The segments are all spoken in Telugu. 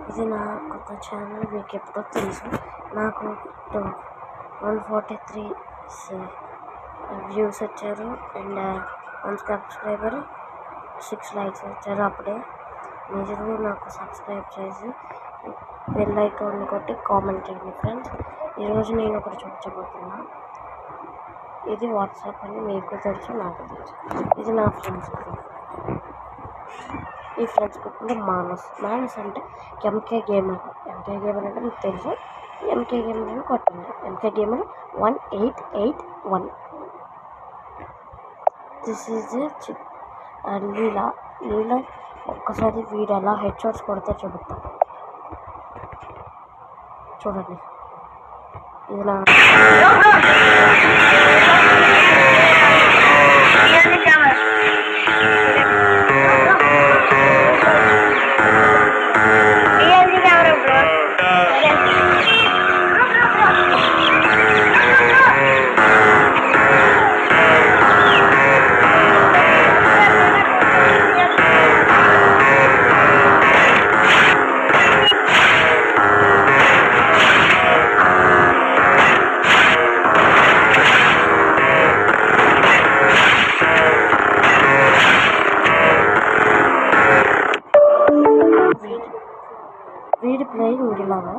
ఇది నా కొత్త ఛానల్, మీకు ఎప్పుడో తెలుసు. నాకు 143 వ్యూస్ వచ్చారు అండ్ 1 సబ్స్క్రైబర్, 6 లైక్స్ వచ్చారు. అప్పుడే మీరు నాకు సబ్స్క్రైబ్ చేసి బెల్ ఐకాన్ని కొట్టి కామెంట్ చేయండి ఫ్రెండ్స్. ఈరోజు నేను ఒకటి చూపించబోతున్నా. ఇది వాట్సాప్ అని మీకు తెలుసు, నాకు తెలుసు. ఇది నా ఫ్రెండ్స్ గ్రూప్. ఈ ఫ్రెండ్స్ గ్రూప్లో మానస్ అంటే ఎంకే గేమర్ అంటే మీకు తెలుసు. ఎంకే గేమర్ అని కొట్టండి. MK gamer 1881. This is Leela. ఒక్కసారి వీడు ఎలా హెడ్ షాట్స్ కొడితే చూపిస్తాం చూడండి. ఇది నా వీడి ప్లేయింగ్ ఇలాగా.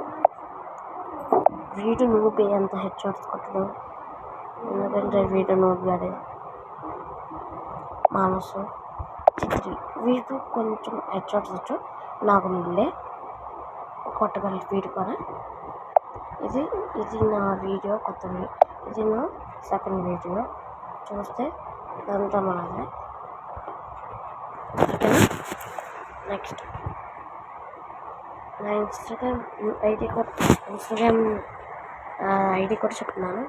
వీడు నూబే అంత హెడ్ షాట్స్ కొట్టడు, ఎందుకంటే వీడు నూబ్గాడే. మానసు చిత్రి వీడు కొంచెం హెడ్ షాట్స్ వచ్చు, నాకు ముందే కొట్టగలరు వీడు కూడా. ఇది నా వీడియో ఇది నా సెకండ్ వీడియో. చూస్తే ఇదంతా మనదే. నెక్స్ట్ నా ఇన్స్టాగ్రామ్ ఐడి కూడా చెప్తున్నాను.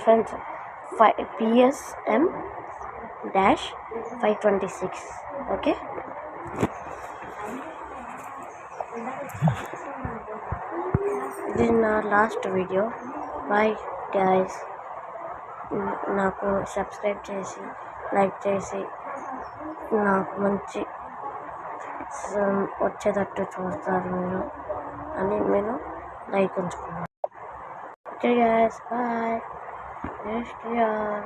Friends, PSM-526. ఓకే, ఇది నా లాస్ట్ వీడియో. Bye guys. నాకు సబ్స్క్రైబ్ చేసి లైక్ చేసి నాకు మంచి వచ్చేటట్టు చూస్తారు మీరు అని నేను లైక్ ఉంచుకున్నాను. Okay guys, bye. Next year.